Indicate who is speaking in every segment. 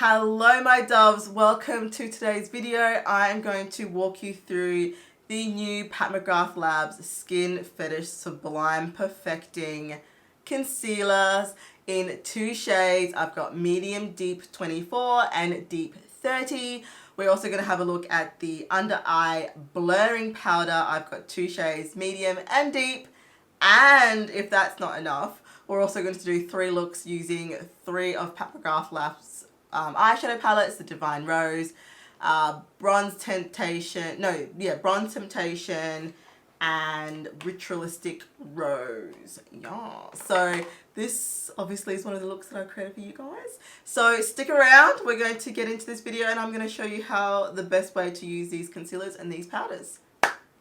Speaker 1: Hello my doves, welcome to today's video. I am going to walk you through the new Pat McGrath Labs Skin Fetish Sublime Perfecting Concealers in two shades. I've got medium deep 24 and deep 30. We're also going to have a look at the under eye blurring powder. I've got two shades, medium and deep. And if that's not enough, we're also going to do three looks using three of Pat McGrath Labs eyeshadow palettes, the Divine Rose, Bronze Temptation, and Ritrulistic Rose. Yeah. So this obviously is one of the looks that I created for you guys. So stick around. We're going to get into this video and I'm going to show you how the best way to use these concealers and these powders.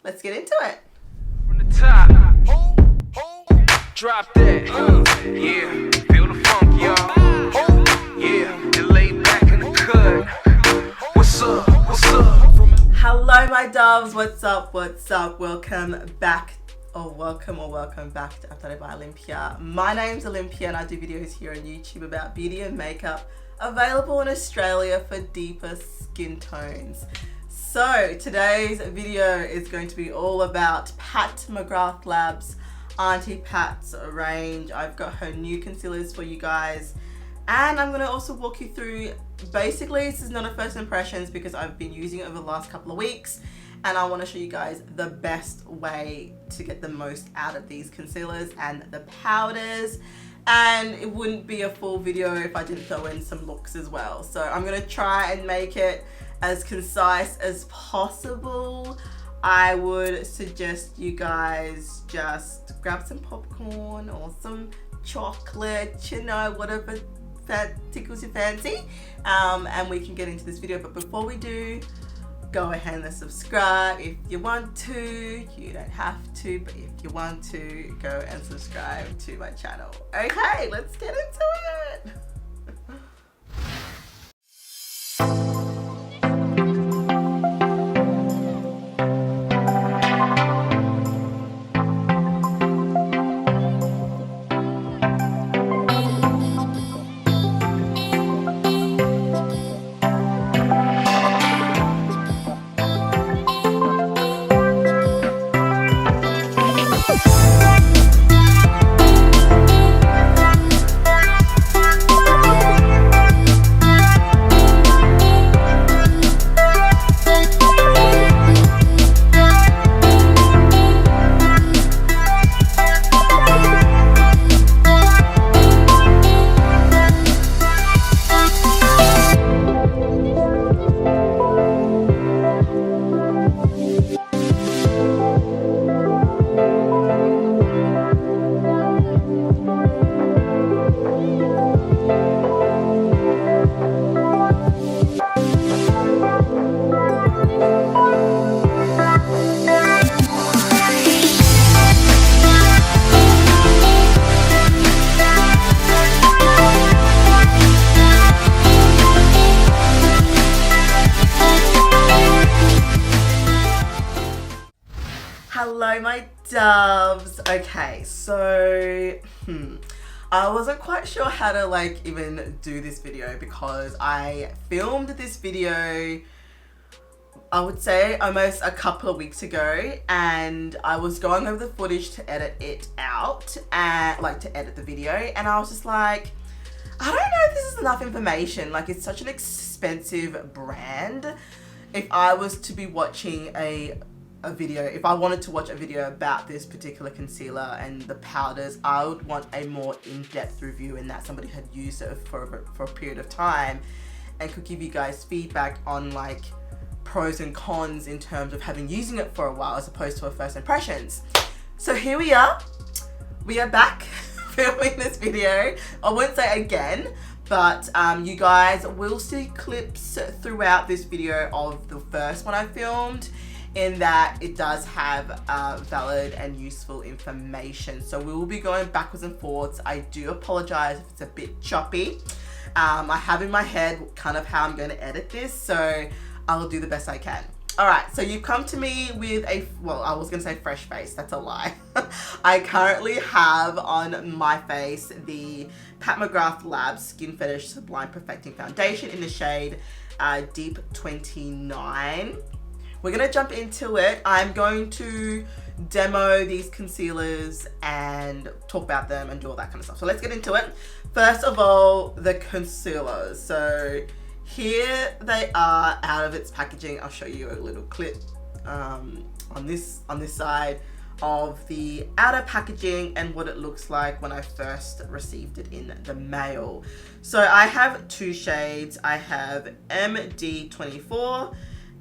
Speaker 1: Let's get into it.
Speaker 2: From the top, drop that, yeah, feel the funk, y'all, yeah, and lay back in the cut. What's up, what's up?
Speaker 1: Hello my doves, what's up, welcome back to Afrodite by Olympia. My name's Olympia and I do videos here on YouTube about beauty and makeup, available in Australia for deeper skin tones. So today's video is going to be all about Pat McGrath Labs Auntie Pat's range. I've got her new concealers for you guys and I'm going to also walk you through, basically this is not a first impressions because I've been using it over the last couple of weeks and I want to show you guys the best way to get the most out of these concealers and the powders, and it wouldn't be a full video if I didn't throw in some looks as well. So I'm going to try and make it as concise as possible. I would suggest you guys just grab some popcorn or some chocolate, you know, whatever tickles your fancy, and we can get into this video. But before we do, go ahead and subscribe if you want to. You don't have to, but if you want to, go and subscribe to my channel. Okay, let's get into it. Hello my doves. Okay, so I wasn't quite sure how to even do this video because I filmed this video, I would say almost a couple of weeks ago, and I was going over the footage to edit it out and to edit the video, and I was just like, I don't know if this is enough information. Like, it's such an expensive brand. If I was to be watching a video, if I wanted to watch a video about this particular concealer and the powders, I would want a more in-depth review in that somebody had used it for a period of time and could give you guys feedback on pros and cons in terms of having using it for a while as opposed to a first impressions. So here we are back filming this video. I won't say again, but you guys will see clips throughout this video of the first one I filmed, in that it does have valid and useful information. So we will be going backwards and forwards. I do apologize if it's a bit choppy. I have in my head kind of how I'm going to edit this, so I'll do the best I can. All right, so you've come to me with a, well, I was gonna say fresh face, that's a lie. I currently have on my face the Pat McGrath Labs Skin Fetish Sublime Perfecting Foundation in the shade Deep 29. We're gonna jump into it. I'm going to demo these concealers and talk about them and do all that kind of stuff. So let's get into it. First of all, the concealers. So here they are out of its packaging. I'll show you a little clip on this side of the outer packaging and what it looks like when I first received it in the mail. So I have two shades. I have MD24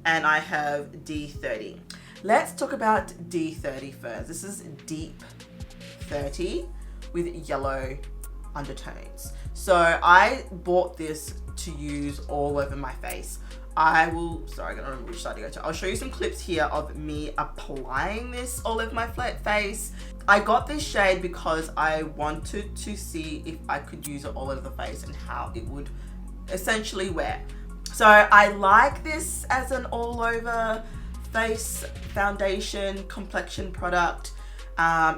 Speaker 1: and I have D30. Let's talk about D30 first. This is Deep 30 with yellow undertones. So I bought this to use all over my face. I don't know which side to go to. I'll show you some clips here of me applying this all over my face. I got this shade because I wanted to see if I could use it all over the face and how it would essentially wear. So I like this as an all over face foundation complexion product.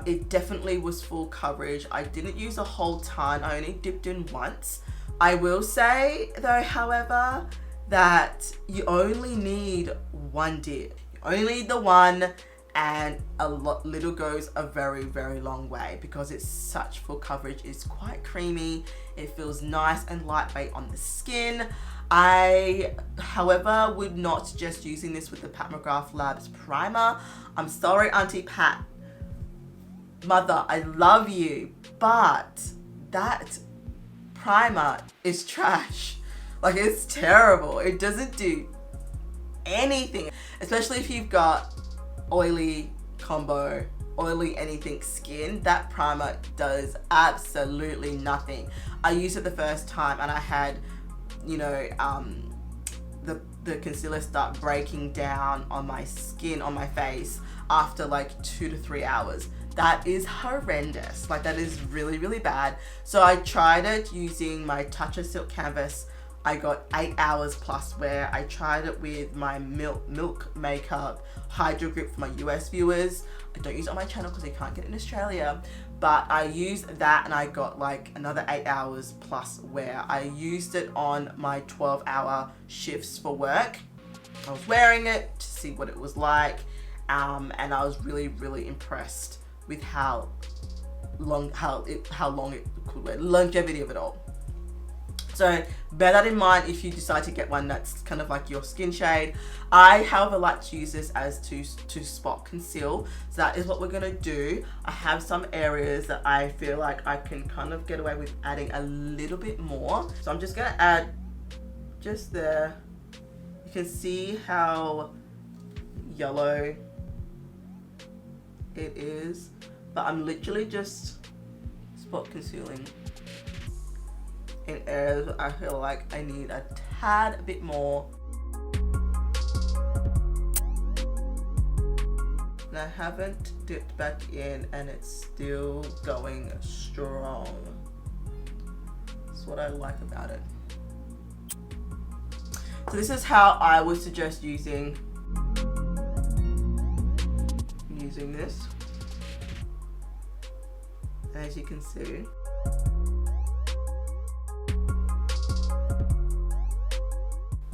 Speaker 1: It definitely was full coverage. I didn't use a whole ton. I only dipped in once. I will say though, however, that you only need one dip. You only need the one, and little goes a very, very long way because it's such full coverage. It's quite creamy. It feels nice and lightweight on the skin. I, however, would not suggest using this with the Pat McGrath Labs primer. I'm sorry, Auntie Pat. Mother, I love you, but that primer is trash. Like, it's terrible. It doesn't do anything, especially if you've got oily combo, oily anything skin. That primer does absolutely nothing. I used it the first time and I had, you know, the concealer start breaking down on my skin, on my face after like 2 to 3 hours. That is horrendous. Like, that is really, really bad. So I tried it using my Touch of Silk Canvas. I got 8 hours plus wear. I tried it with my Milk Makeup Hydro Grip for my US viewers. I don't use it on my channel because I can't get it in Australia. But I used that and I got like another 8 hours plus wear. I used it on my 12-hour shifts for work. I was wearing it to see what it was like. And I was really, really impressed with how long it could wear, longevity of it all. So bear that in mind if you decide to get one that's kind of like your skin shade. I, however, like to use this as to spot conceal. So that is what we're gonna do. I have some areas that I feel like I can kind of get away with adding a little bit more. So I'm just gonna add just there. You can see how yellow it is, but I'm literally just spot concealing in areas I feel like I need a tad bit more. And I haven't dipped back in and it's still going strong. That's what I like about it. So this is how I would suggest using this. As you can see,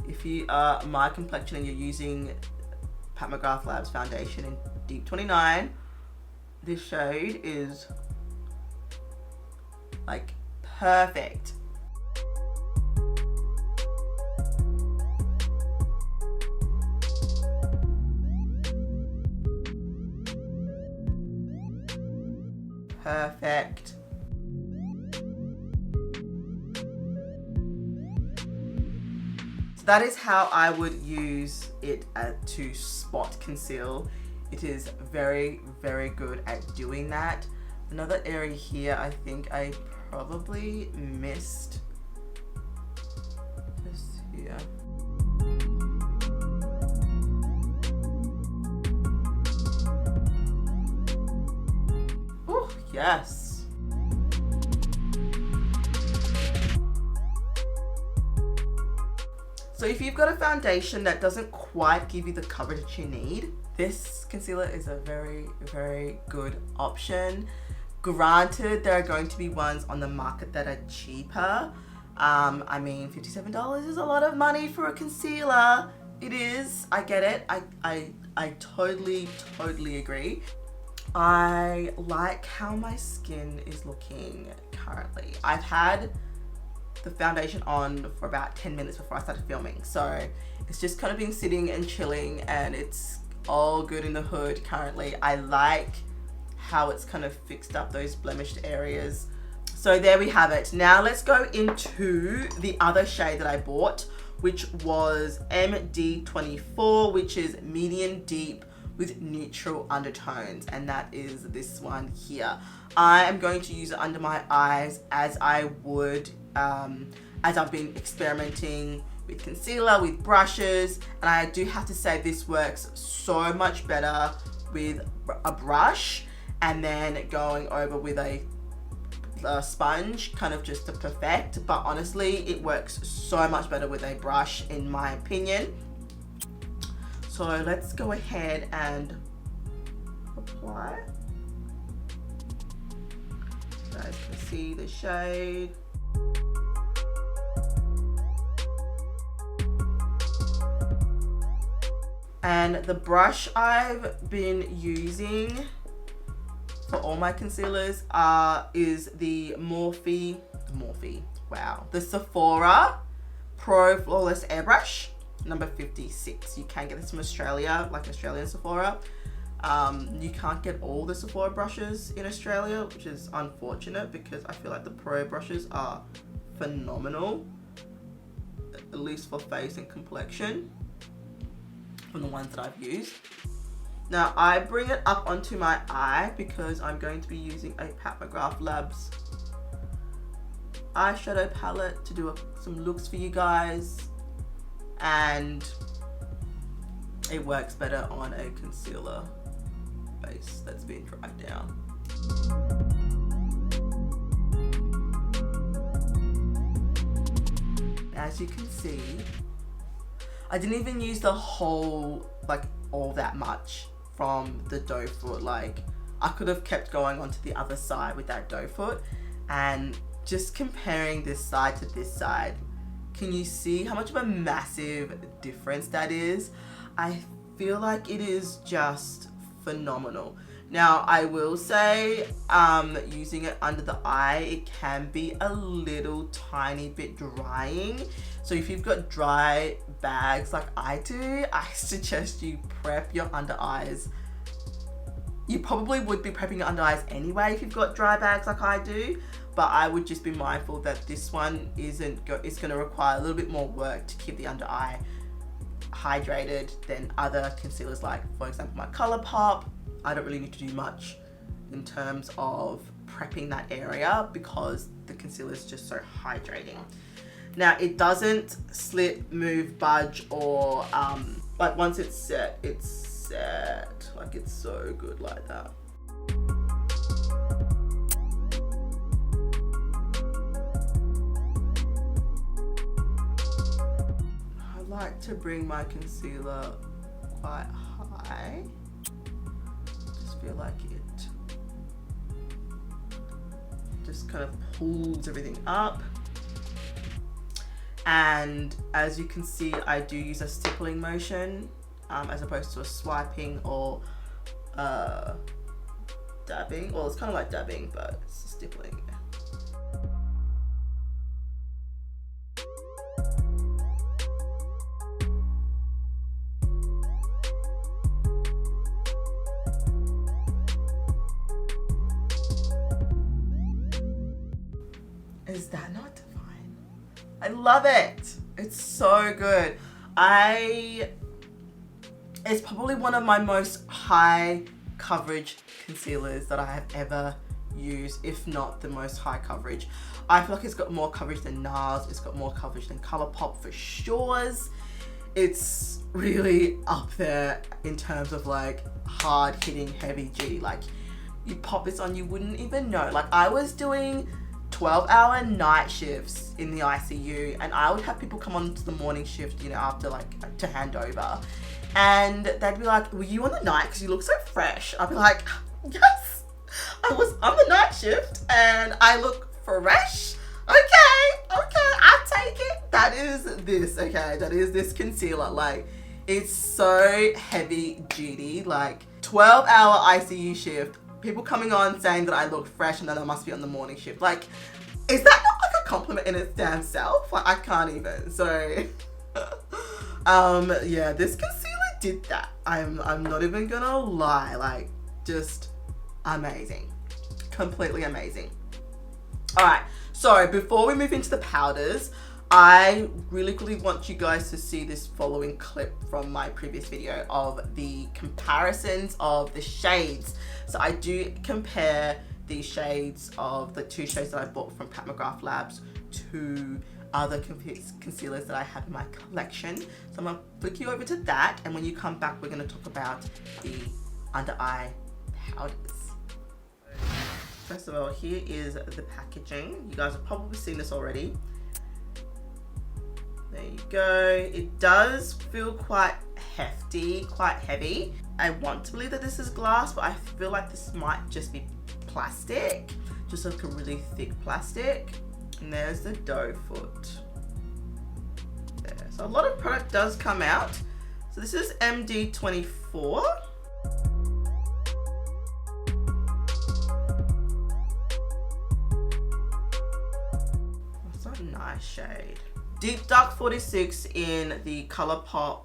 Speaker 1: if you are my complexion and you're using Pat McGrath Labs foundation in Deep 29, this shade is like perfect. Perfect. So that is how I would use it to spot conceal. It is very, very good at doing that. Another area here I think I probably missed just here. Oh, yes. So if you've got a foundation that doesn't quite give you the coverage that you need, this concealer is a very, very good option. Granted, there are going to be ones on the market that are cheaper. I mean, $57 is a lot of money for a concealer. It is, I get it. I totally agree. I like how my skin is looking currently. I've had the foundation on for about 10 minutes before I started filming. So it's just kind of been sitting and chilling, and it's all good in the hood currently. I like how it's kind of fixed up those blemished areas. So there we have it. Now let's go into the other shade that I bought, which was MD24, which is medium deep with neutral undertones, and that is this one here. I am going to use it under my eyes as I would, as I've been experimenting with concealer, with brushes, and I do have to say this works so much better with a brush and then going over with a sponge kind of just to perfect. But honestly, it works so much better with a brush in my opinion. So let's go ahead and apply. You guys can see the shade. And the brush I've been using for all my concealers is the the Sephora Pro Flawless Airbrush number 56. You can get this from Australia, like Australian Sephora. You can't get all the Sephora brushes in Australia, which is unfortunate because I feel like the Pro brushes are phenomenal, at least for face and complexion, from the ones that I've used. Now I bring it up onto my eye because I'm going to be using a Pat McGrath Labs eyeshadow palette to do some looks for you guys, and it works better on a concealer base that's been dried down. As you can see, I didn't even use the whole, like all that much from the doe foot. Like I could have kept going onto the other side with that doe foot, and just comparing this side to this side, can you see how much of a massive difference that is? I feel like it is just phenomenal. Now I will say, using it under the eye, it can be a little tiny bit drying. So if you've got dry bags like I do, I suggest you prep your under eyes. You probably would be prepping your under eyes anyway if you've got dry bags like I do, but I would just be mindful that this one it's going to require a little bit more work to keep the under eye hydrated than other concealers, like for example my ColourPop. I don't really need to do much in terms of prepping that area because the concealer is just so hydrating. Now it doesn't slip, move, budge, or like once it's set, it's set. Like it's so good like that. I like to bring my concealer quite high. Just feel like it just kind of pulls everything up. And as you can see, I do use a stippling motion as opposed to a swiping or dabbing. Well, it's kind of like dabbing, but it's stippling. Is that not divine? I love it. It's so good. It's probably one of my most high coverage concealers that I have ever used, if not the most high coverage. I feel like it's got more coverage than NARS. It's got more coverage than ColourPop for sure. It's really up there in terms of like hard hitting heavy G. Like you pop this on, you wouldn't even know. Like I was doing 12-hour night shifts in the ICU, and I would have people come on to the morning shift, you know, after like to hand over, and they'd be like, were you on the night because you look so fresh? I'd be like, yes, I was on the night shift and I look fresh. Okay, I take it. That is this, okay? That is this concealer. Like, it's so heavy duty. Like, 12-hour ICU shift, people coming on saying that I look fresh and then I must be on the morning shift. Like, is that not like a compliment in its damn self? Like, I can't even. So, yeah, this concealer did that. I'm not even gonna lie. Like, just amazing. Completely amazing. All right. So before we move into the powders, I really quickly want you guys to see this following clip from my previous video of the comparisons of the shades. So I do compare the shades of the 2 shades that I bought from Pat McGrath Labs to other concealers that I have in my collection. So I'm gonna flick you over to that, and when you come back, we're gonna talk about the under eye powders. First of all, here is the packaging. You guys have probably seen this already. There you go. It does feel quite hefty, quite heavy. I want to believe that this is glass, but I feel like this might just be plastic. Just like a really thick plastic. And there's the doe foot. There. So a lot of product does come out. So this is MD24. Nice shade. Deep Dark 46 in the ColourPop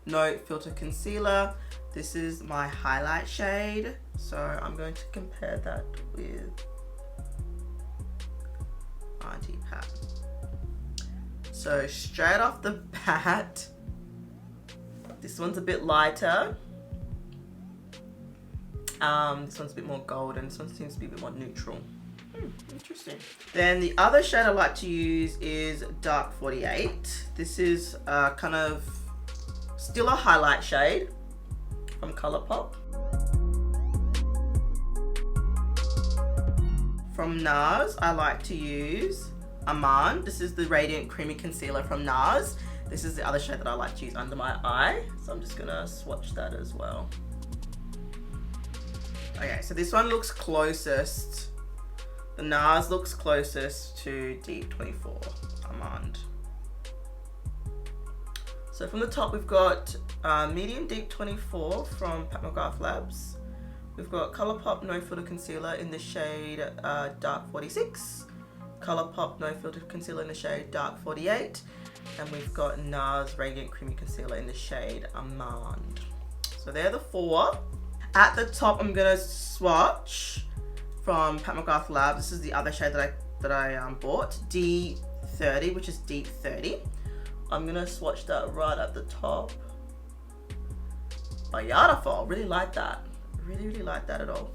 Speaker 1: No Filter Concealer. This is my highlight shade, so I'm going to compare that with Auntie Pat. So straight off the bat, this one's a bit lighter. This one's a bit more golden. This one seems to be a bit more neutral. Interesting. Then the other shade I like to use is Dark 48. This is kind of still a highlight shade from ColourPop. From NARS, I like to use Amand. This is the Radiant Creamy Concealer from NARS. This is the other shade that I like to use under my eye. So I'm just gonna swatch that as well. Okay, so this one looks closest. The NARS looks closest to Deep 24 Amand. So from the top, we've got Medium Deep 24 from Pat McGrath Labs. We've got ColourPop No Filter Concealer in the shade Dark 46. ColourPop No Filter Concealer in the shade Dark 48. And we've got NARS Radiant Creamy Concealer in the shade Amand. So they're the 4. At the top, I'm gonna swatch from Pat McGrath Labs. This is the other shade that I bought, D30, which is Deep 30. I'm gonna swatch that right at the top. Beautiful, really like that. Really like that at all.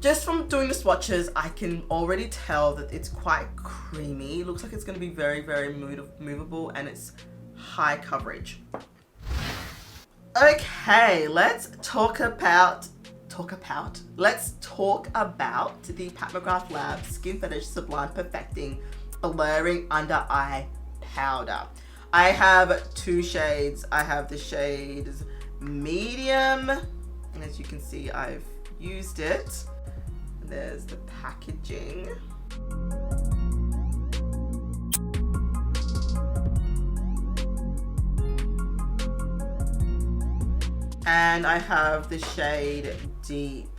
Speaker 1: Just from doing the swatches, I can already tell that it's quite creamy. It looks like it's gonna be very movable, and it's high coverage. Okay, let's talk about the Pat McGrath Labs Skin Fetish Sublime Perfecting Blurring Under Eye Powder. I have 2 shades. I have the shades Medium, and as you can see, I've used it. And there's the packaging. And I have the shade Deep.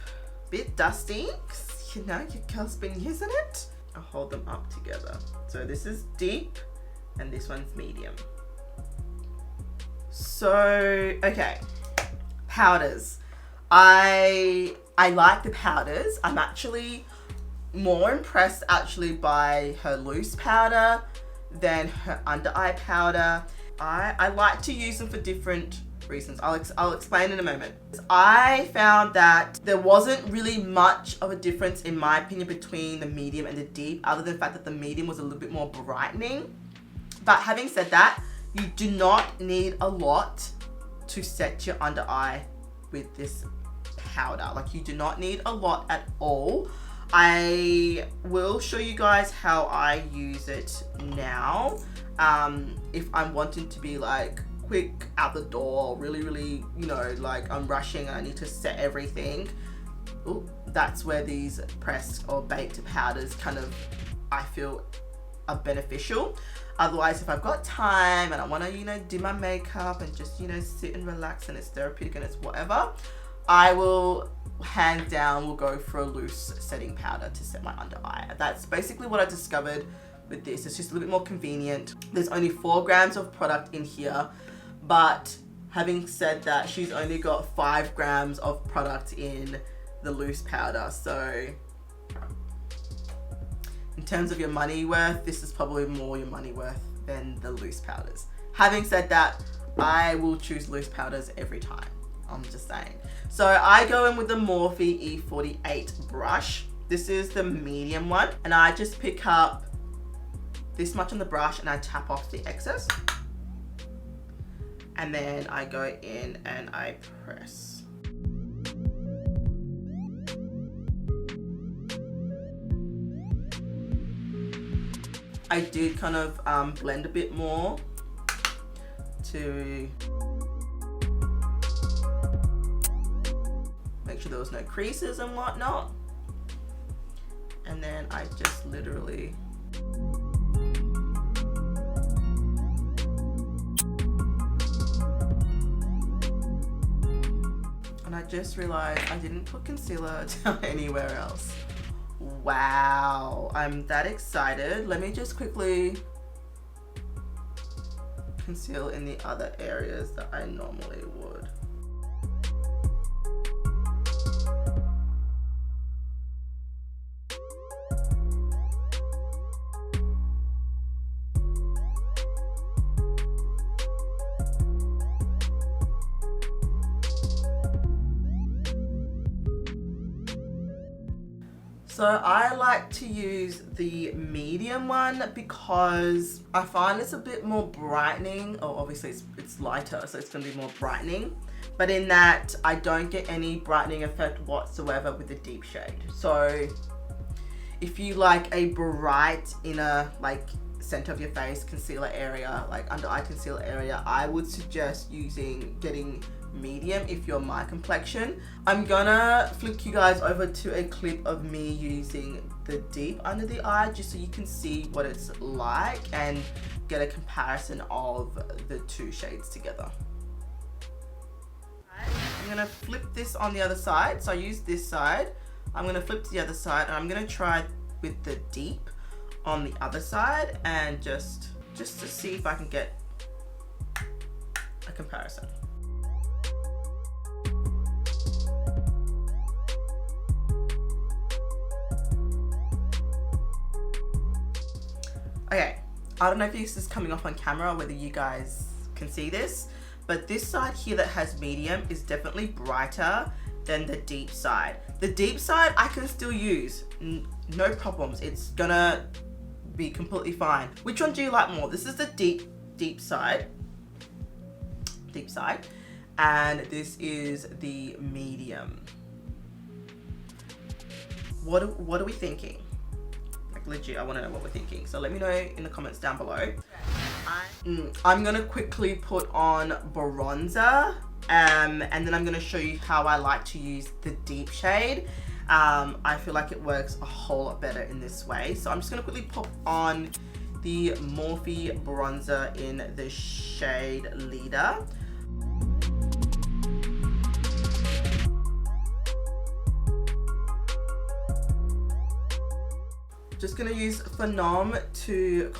Speaker 1: Bit dusty, 'cause, you know, your girl's been using it. I'll hold them up together. So this is Deep, and this one's Medium. So, okay, powders. I like the powders. I'm actually more impressed by her loose powder than her under eye powder. I like to use them for different reasons. I'll explain in a moment. I found that there wasn't really much of a difference, in my opinion, between the medium and the deep, other than the fact that the medium was a little bit more brightening. But having said that, you do not need a lot to set your under eye with this powder. Like, you do not need a lot at all. I will show you guys how I use it now. If I'm wanting to be like quick out the door, really, you know, like I'm rushing and I need to set everything. Ooh, that's where these pressed or baked powders kind of, I feel, are beneficial. Otherwise, if I've got time and I want to, you know, do my makeup and just, you know, sit and relax and it's therapeutic and it's whatever, I will hands down will go for a loose setting powder to set my under eye. That's basically what I discovered with this. It's just a little bit more convenient. There's only 4 grams of product in here, but having said that, she's only got 5 grams of product in the loose powder. So in terms of your money worth, this is probably more your money worth than the loose powders. Having said that, I will choose loose powders every time. I'm just saying. So I go in with the Morphe E48 brush. This is the medium one. And I just pick up this much on the brush and I tap off the excess. And then I go in and I press. I did kind of blend a bit more to make sure there was no creases and whatnot. And then I just literally and I just realized I didn't put concealer down anywhere else. Wow, I'm that excited. Let me just quickly conceal in the other areas that I normally would. So I like to use the medium one because I find it's a bit more brightening. Oh, obviously it's lighter, so it's gonna be more brightening. But in that, I don't get any brightening effect whatsoever with the deep shade. So if you like a bright inner, like center of your face concealer area, like under eye concealer area, I would suggest getting medium if you're my complexion. I'm gonna flick you guys over to a clip of me using the deep under the eye just so you can see what it's like and get a comparison of the 2 shades together. I'm gonna flip this on the other side. So I use this side. I'm gonna flip to the other side and I'm gonna try with the deep on the other side and just to see if I can get a comparison. Okay, I don't know if this is coming off on camera or whether you guys can see this, but this side here that has medium is definitely brighter than the deep side. The deep side I can still use, no problems. It's gonna be completely fine. Which one do you like more? This is the deep side, and this is the medium. What are we thinking? Legit, I want to know what we're thinking, so let me know in the comments down below. I'm gonna quickly put on bronzer and then I'm gonna show you how I like to use the deep shade. I feel like it works a whole lot better in this way, so I'm just gonna quickly pop on the Morphe bronzer in the shade Leader. Just gonna use Phenom to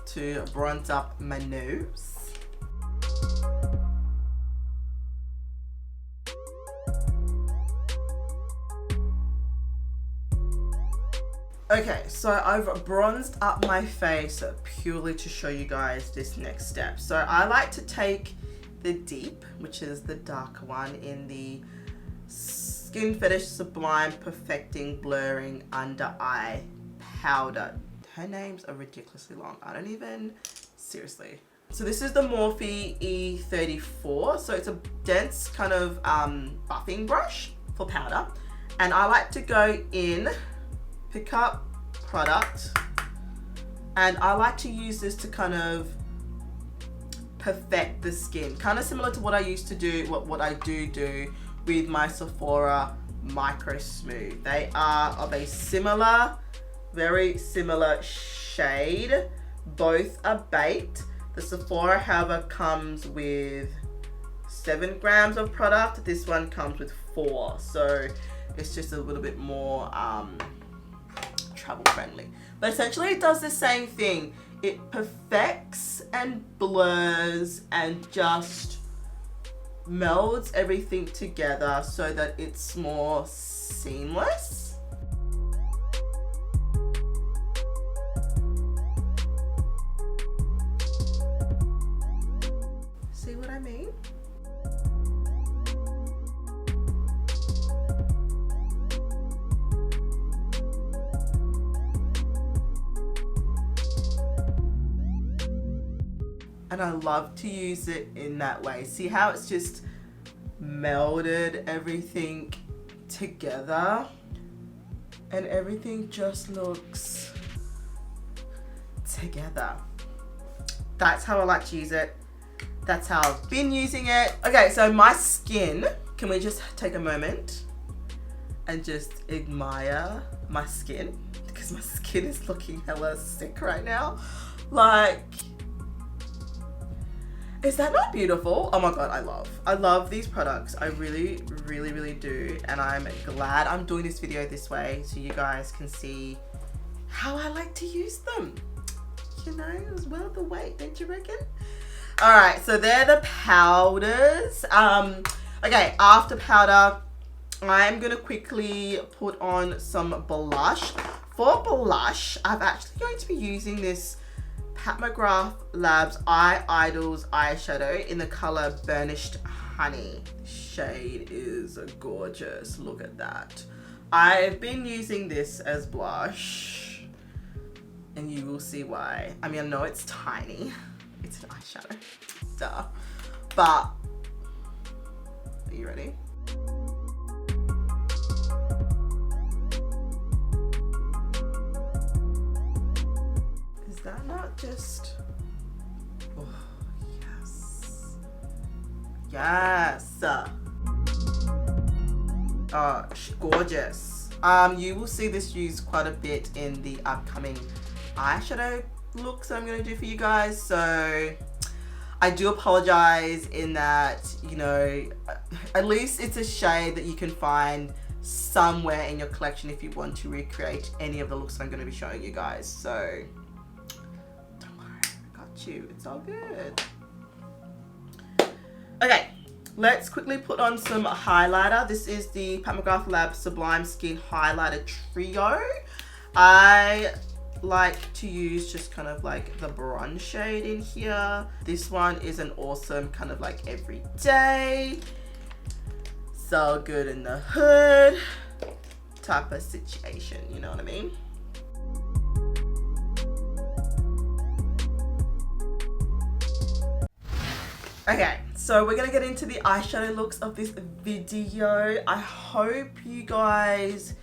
Speaker 1: to bronze up my nose. Okay, so I've bronzed up my face purely to show you guys this next step. So I like to take the deep, which is the darker one, in the Skin Fetish Sublime Perfecting Blurring Under Eye Powder. Her names are ridiculously long. I don't even, seriously. So this is the Morphe E34. So it's a dense kind of buffing brush for powder. And I like to go in, pick up product, and I like to use this to kind of perfect the skin. Kind of similar to what I used to do, what I do with my Sephora Micro Smooth. They are of a similar, very similar shade. Both are baked. The Sephora, however, comes with 7 grams of product. This one comes with 4. So it's just a little bit more travel friendly. But essentially it does the same thing. It perfects and blurs and just melds everything together so that it's more seamless. See what I mean? And I love to use it in that way. See how it's just melded everything together and everything just looks together. That's how I like to use it. That's how I've been using it. Okay, so my skin, can we just take a moment and just admire my skin? Because my skin is looking hella sick right now. Like, is that not beautiful? Oh my God, I love these products. I really, really, really do. And I'm glad I'm doing this video this way so you guys can see how I like to use them. You know, it was worth the wait, don't you reckon? All right, so they're the powders. Okay, after powder, I'm gonna quickly put on some blush. For blush, I'm actually going to be using this Pat McGrath Labs Eye Idols eyeshadow in the color Burnished Honey. The shade is gorgeous, look at that. I've been using this as blush and you will see why. I mean, I know it's tiny, it's an eyeshadow, duh. But, are you ready? Is that not just, oh, yes. Yes. Oh, gorgeous. You will see this used quite a bit in the upcoming eyeshadow looks I'm going to do for you guys. So I do apologize in that, you know, at least it's a shade that you can find somewhere in your collection if you want to recreate any of the looks I'm going to be showing you guys. So don't worry, I got you. It's all good. Okay, let's quickly put on some highlighter. This is the Pat McGrath Labs Sublime Skin Highlighter Trio. I like to use just kind of like the bronze shade in here. This one is an awesome kind of like everyday, so good in the hood type of situation, you know what I mean? Okay, so we're gonna get into the eyeshadow looks of this video. I hope you guys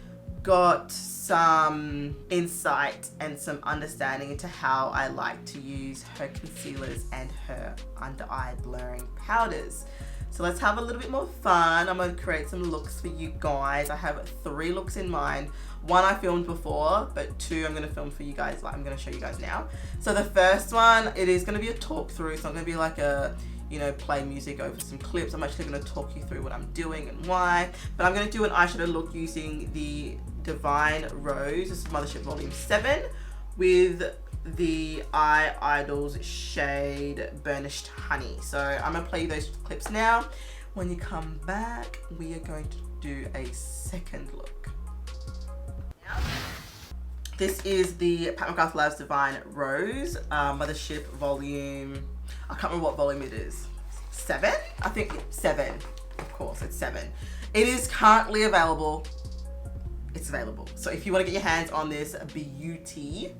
Speaker 1: got some insight and some understanding into how I like to use her concealers and her under eye blurring powders. So let's have a little bit more fun. I'm going to create some looks for you guys. I have 3 looks in mind. 1 I filmed before, but 2 I'm going to film for you guys, like I'm going to show you guys now. So the first one, it is going to be a talk through. So I'm going to be like a, you know, play music over some clips. I'm actually going to talk you through what I'm doing and why. But I'm going to do an eyeshadow look using the Divine Rose, this is Mothership Volume 7, with the Eye Idols shade Burnished Honey. So I'm going to play those clips now. When you come back, we are going to do a second look. This is the Pat McGrath Labs Divine Rose, Mothership Volume, I can't remember what volume it is. 7? I think 7. Of course, it's 7. It is currently available. It's available. So if you want to get your hands on this beauty,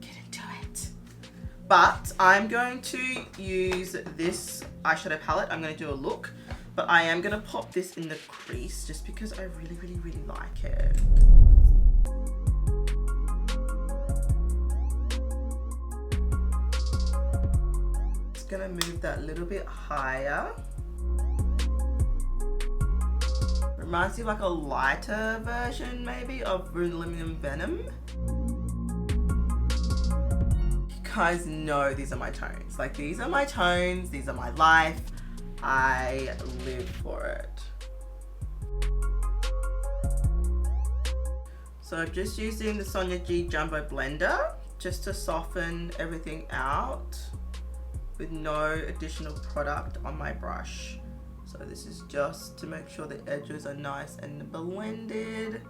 Speaker 1: get into it. But I'm going to use this eyeshadow palette. I'm going to do a look. but I am gonna pop this in the crease just because I really, really, really like it. Just gonna move that a little bit higher. Reminds me of like a lighter version maybe of Aluminum Venom. You guys know these are my tones. Like, these are my tones, these are my life. I live for it. So I'm just using the Sonia G Jumbo Blender just to soften everything out with no additional product on my brush. So this is just to make sure the edges are nice and blended.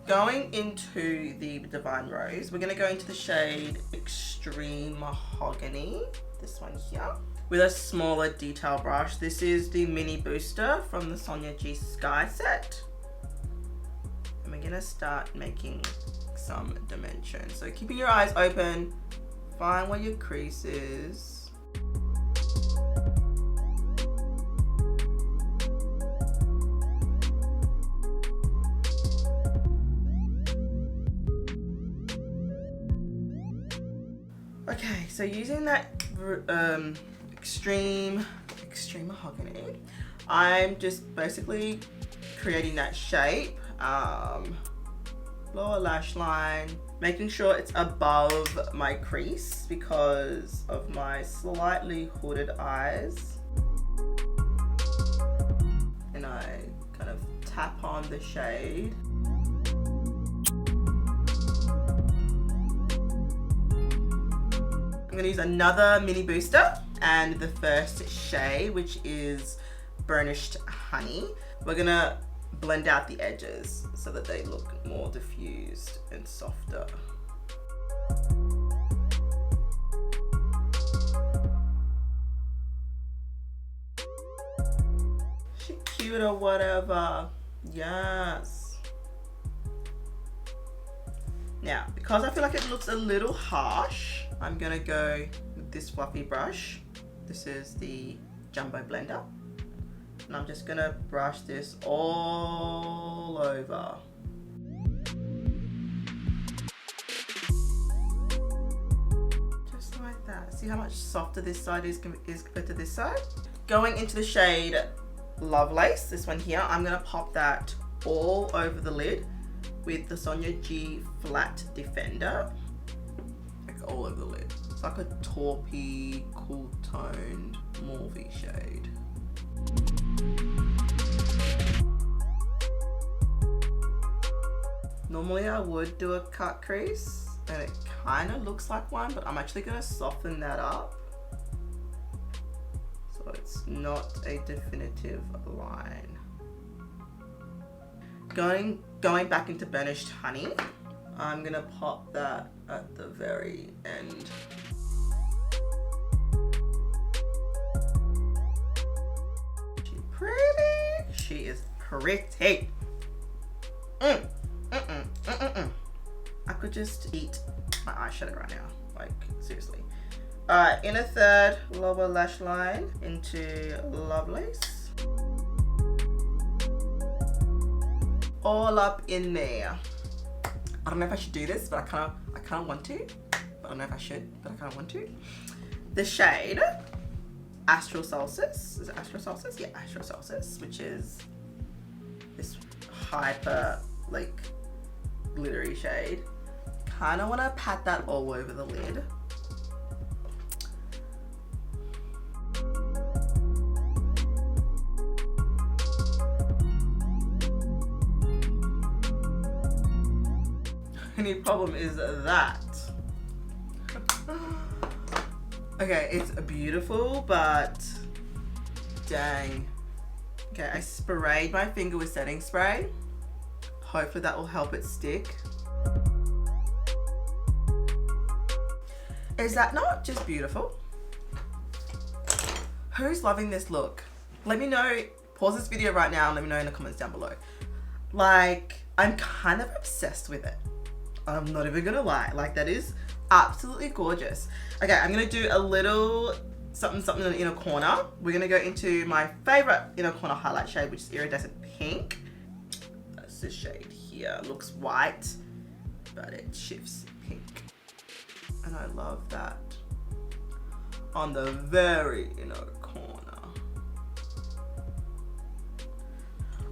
Speaker 1: Going into the Divine Rose, we're gonna go into the shade Extreme Mahogany, this one here, with a smaller detail brush. This is the mini booster from the Sonia G Sky set. And we're gonna start making some dimension. So keeping your eyes open, find where your crease is. Okay, so using that extreme mahogany, I'm just basically creating that shape, lower lash line, making sure it's above my crease because of my slightly hooded eyes. And I kind of tap on the shade. I'm gonna use another mini booster and the first shade, which is Burnished Honey. We're gonna blend out the edges so that they look more diffused and softer. She cute or whatever. Yes. Now, because I feel like it looks a little harsh, I'm gonna go with this fluffy brush. This is the Jumbo Blender. And I'm just gonna brush this all over. Just like that. See how much softer this side is compared to this side? Going into the shade Lovelace, this one here, I'm gonna pop that all over the lid with the Sonia G Flat Defender. All over the lid. It's like a taupey, cool toned, mauvey shade. Normally I would do a cut crease and it kind of looks like one, but I'm actually going to soften that up so it's not a definitive line. Going back into Burnished Honey, I'm gonna pop that at the very end. She's pretty. She is pretty. I could just eat my eyeshadow right now. Like, seriously. Alright, inner third, lower lash line into Lovelace. All up in there. I don't know if I should do this, but I kind of want to. But I don't know if I should, but I kind of want to. The shade Astral Solstice. Is it Astral Solstice? Yeah, Astral Solstice, which is this hyper, like, glittery shade. Kind of want to pat that all over the lid. Only problem is that. Okay, it's beautiful, but dang. Okay, I sprayed my finger with setting spray. Hopefully that will help it stick. Is that not just beautiful? Who's loving this look? Let me know, pause this video right now and let me know in the comments down below. Like, I'm kind of obsessed with it. I'm not even gonna lie, like, that is absolutely gorgeous. Okay, I'm gonna do a little something in the inner corner. We're gonna go into my favorite inner corner highlight shade, which is iridescent pink. That's this shade here. Looks white, but it shifts pink. And I love that on the very inner corner.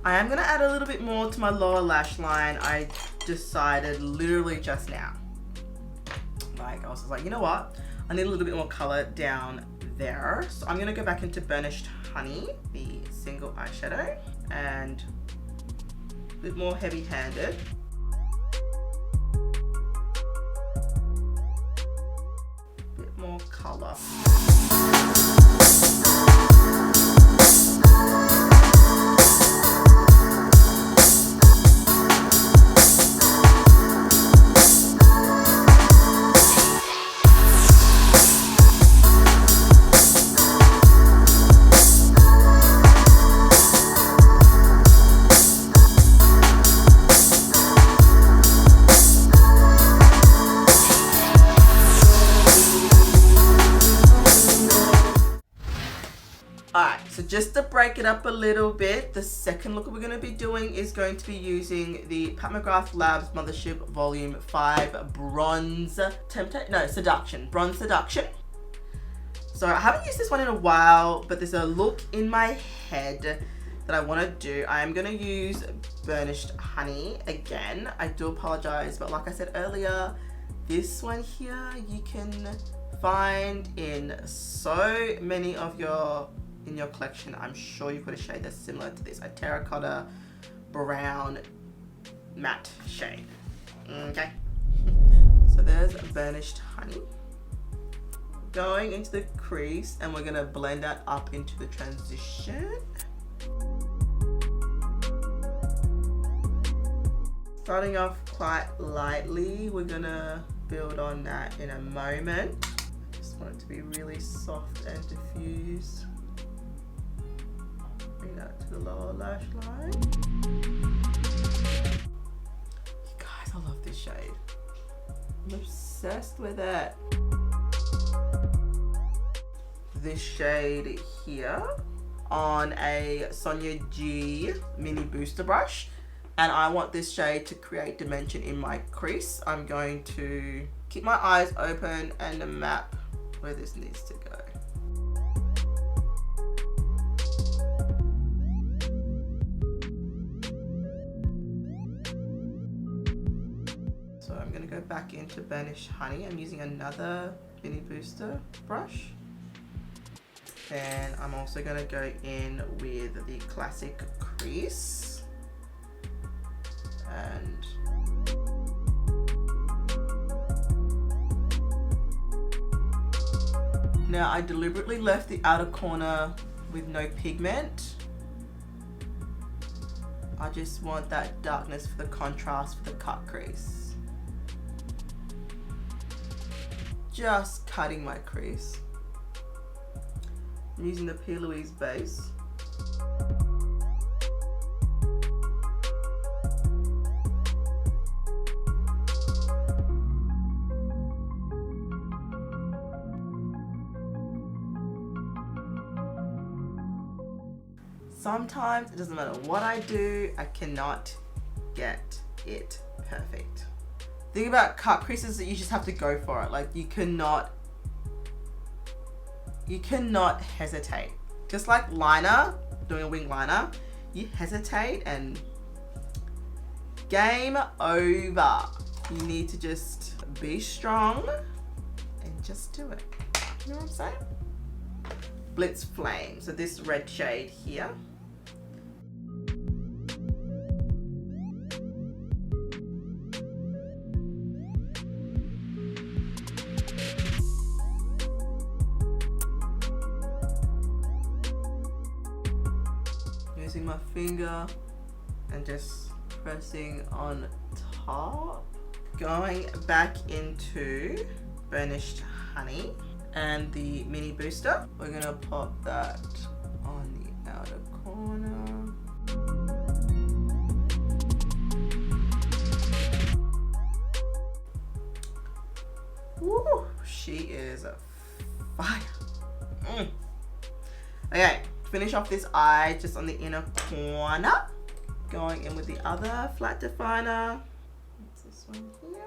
Speaker 1: I am gonna add a little bit more to my lower lash line. I decided literally just now. Like, I was just like, you know what? I need a little bit more color down there. So I'm gonna go back into Burnished Honey, the single eyeshadow, and a bit more heavy-handed. Bit more color. Just to break it up a little bit, the second look we're going to be doing is going to be using the Pat McGrath Labs Mothership Volume 5 Bronze Seduction. Bronze Seduction. So I haven't used this one in a while, but there's a look in my head that I want to do. I am going to use Burnished Honey again. I do apologize, but like I said earlier, this one here you can find in so many of your collection. I'm sure you've got a shade that's similar to this, a terracotta brown matte shade. Okay, so there's Burnished Honey. Going into the crease, and we're gonna blend that up into the transition. Starting off quite lightly, we're gonna build on that in a moment. I just want it to be really soft and diffused. Bring that to the lower lash line. You guys, I love this shade. I'm obsessed with it. This shade here on a Sonia G mini booster brush, and I want this shade to create dimension in my crease. I'm going to keep my eyes open and map where this needs to go. So I'm going to go back into Burnished Honey. I'm using another mini booster brush. Then I'm also going to go in with the classic crease. And now I deliberately left the outer corner with no pigment. I just want that darkness for the contrast for the cut crease. Just cutting my crease. I'm using the P. Louise base. Sometimes it doesn't matter what I do, I cannot get it perfect. The thing about cut creases is that you just have to go for it. Like you cannot hesitate. Just like liner, doing a wing liner, you hesitate and game over. You need to just be strong and just do it. You know what I'm saying? Blitz Flame, so this red shade here. Using my finger and just pressing on top. Going back into Burnished Honey and the mini booster. We're gonna pop that on the outer corner. Woo! She is fire. Okay, finish off this eye just on the inner corner. Going in with the other flat definer. What's this one here?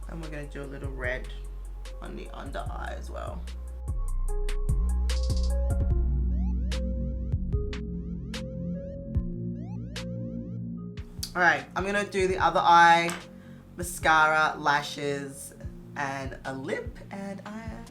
Speaker 1: And we're gonna do a little red on the under eye as well. All right, I'm gonna do the other eye, mascara, lashes, and a lip, and I am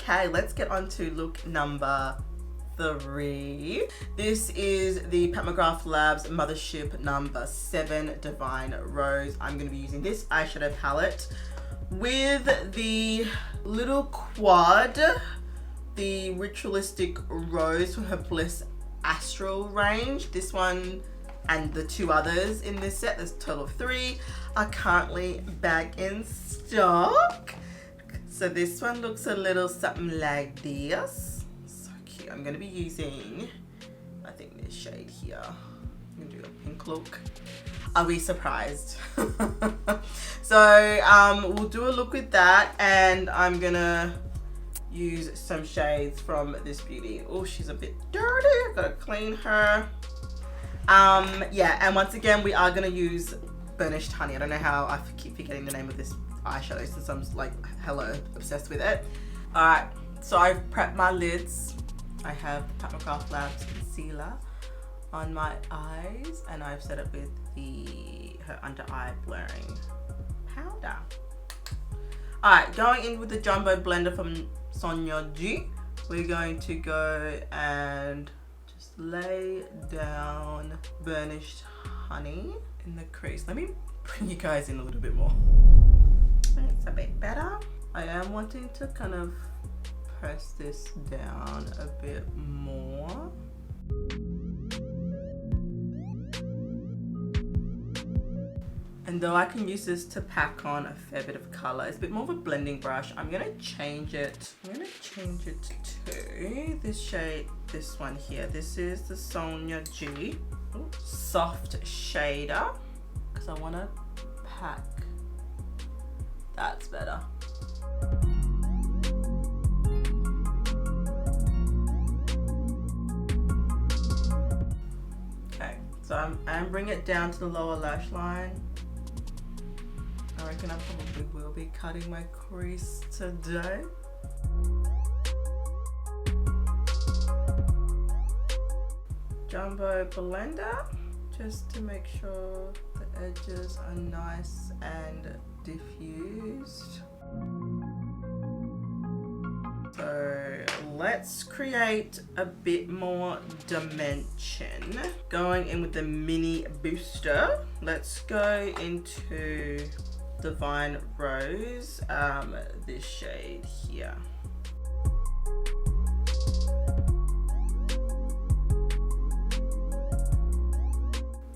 Speaker 1: okay, let's get on to look number 3. This is the Pat McGrath Labs Mothership number 7 Divine Rose. I'm going to be using this eyeshadow palette with the little quad, the Ritrulistic Rose from her Blitz Astral range. This one and the 2 others in this set, there's a total of 3, are currently back in stock. So this one looks a little something like this. So cute. I'm going to be using, I think this shade here. I'm going to do a pink look. I'll be surprised. So we'll do a look with that, and I'm going to use some shades from this beauty. Oh, she's a bit dirty. I've got to clean her. Yeah, and once again, we are going to use Burnished Honey. I don't know how I keep forgetting the name of this eyeshadow since I'm like hella obsessed with it. Alright, so I've prepped my lids. I have the Pat McGrath Labs Concealer on my eyes, and I've set it with her under eye blurring powder. Alright, going in with the Jumbo Blender from Sonia G. We're going to go and just lay down Burnished Honey in the crease. Let me bring you guys in a little bit more. It's a bit better. I am wanting to kind of press this down a bit more. And though I can use this to pack on a fair bit of color, it's a bit more of a blending brush. I'm gonna change it. I'm gonna change it to this shade, this one here. This is the Sonia G Soft Shader, because I wanna pack. That's better. Okay, so I'm bringing it down to the lower lash line. I reckon I probably will be cutting my crease today. Jumbo Blender, just to make sure the edges are nice and diffused. So let's create a bit more dimension. Going in with the mini booster, let's go into Divine Rose, this shade here.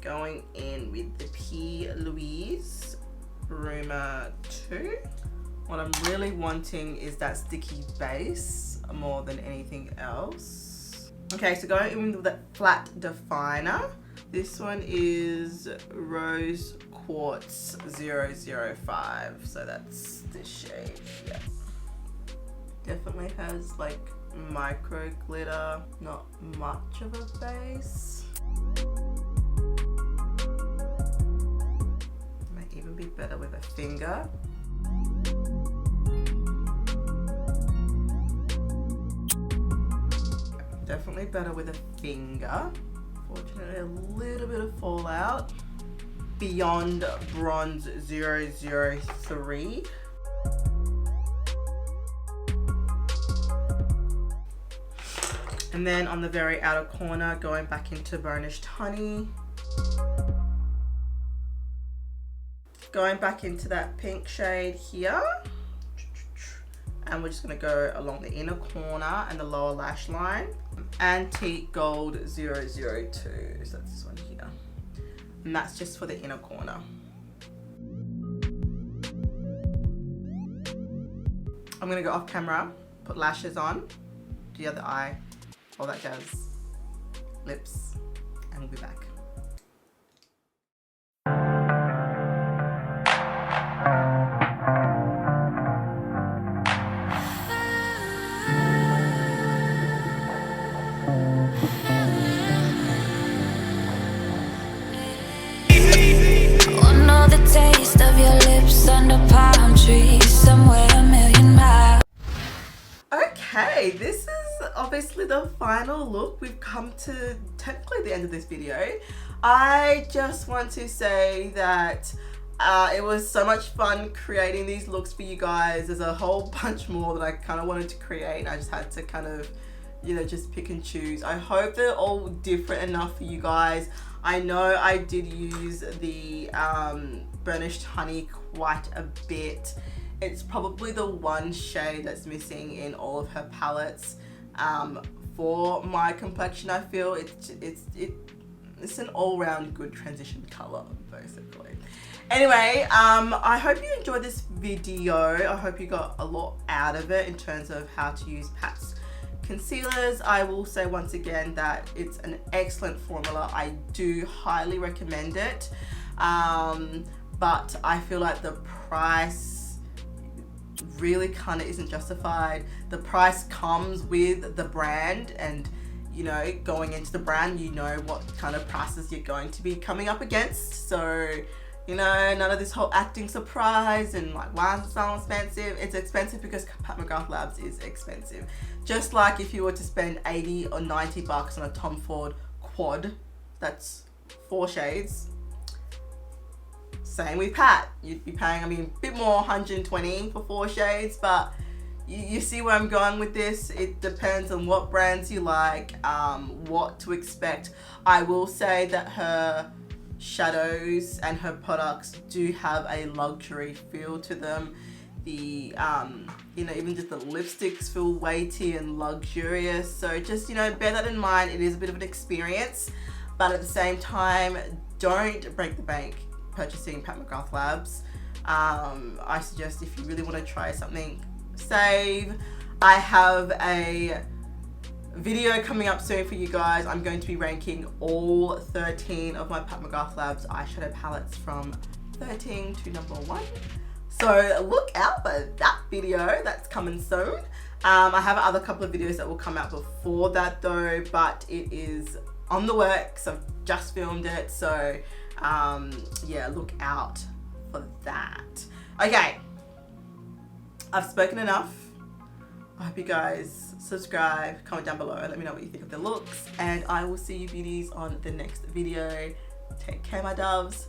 Speaker 1: Going in with the P. Louise Rumor 2. What I'm really wanting is that sticky base more than anything else. Okay, so going in with that flat definer. This one is Rose Quartz 005. So that's this shade here. Definitely has like micro glitter, not much of a base. Might even be better with a finger. Definitely better with a finger. Fortunately, a little bit of fallout. Beyond Bronze 003. And then on the very outer corner, going back into Burnished Honey. Going back into that pink shade here. And we're just gonna go along the inner corner and the lower lash line. Antique Gold 002, so that's this one here. And that's just for the inner corner. I'm gonna go off camera, put lashes on, the other eye, all that jazz, lips, and we'll be back.
Speaker 3: Taste of your lips under palm trees somewhere a million miles.
Speaker 1: Okay, this is obviously the final look. We've come to technically the end of this video. I just want to say that it was so much fun creating these looks for you guys. There's a whole bunch more that I kind of wanted to create. I just had to kind of, you know, just pick and choose. I hope they're all different enough for you guys. I know I did use the Burnished Honey quite a bit. It's probably the one shade that's missing in all of her palettes. For my complexion, I feel it's an all-round good transition color, basically. Anyway, I hope you enjoyed this video. I hope you got a lot out of it in terms of how to use Pat's concealers. I will say once again that it's an excellent formula. I do highly recommend it, but I feel like the price really kind of isn't justified. The price comes with the brand, and you know, going into the brand, you know what kind of prices you're going to be coming up against. So, you know, none of this whole acting surprise and like, why is it so expensive? It's expensive because Pat McGrath Labs is expensive. Just like if you were to spend 80 or 90 bucks on a Tom Ford quad, that's 4 shades. Same with Pat. You'd be paying, I mean, a bit more, 120 for 4 shades, but you see where I'm going with this. It depends on what brands you like, what to expect. I will say that her shadows and her products do have a luxury feel to them. The you know, even just the lipsticks feel weighty and luxurious, so just, you know, bear that in mind. It is a bit of an experience, but at the same time, don't break the bank purchasing Pat McGrath Labs. I suggest if you really want to try something, save. I have a video coming up soon for you guys. I'm going to be ranking all 13 of my Pat McGrath Labs eyeshadow palettes from 13 to number 1. So look out for that video. That's coming soon. I have other couple of videos that will come out before that though, but it is on the works. I've just filmed it, so yeah, look out for that. Okay, I've spoken enough. I hope you guys subscribe, comment down below, let me know what you think of the looks, and I will see you beauties on the next video. Take care, my doves.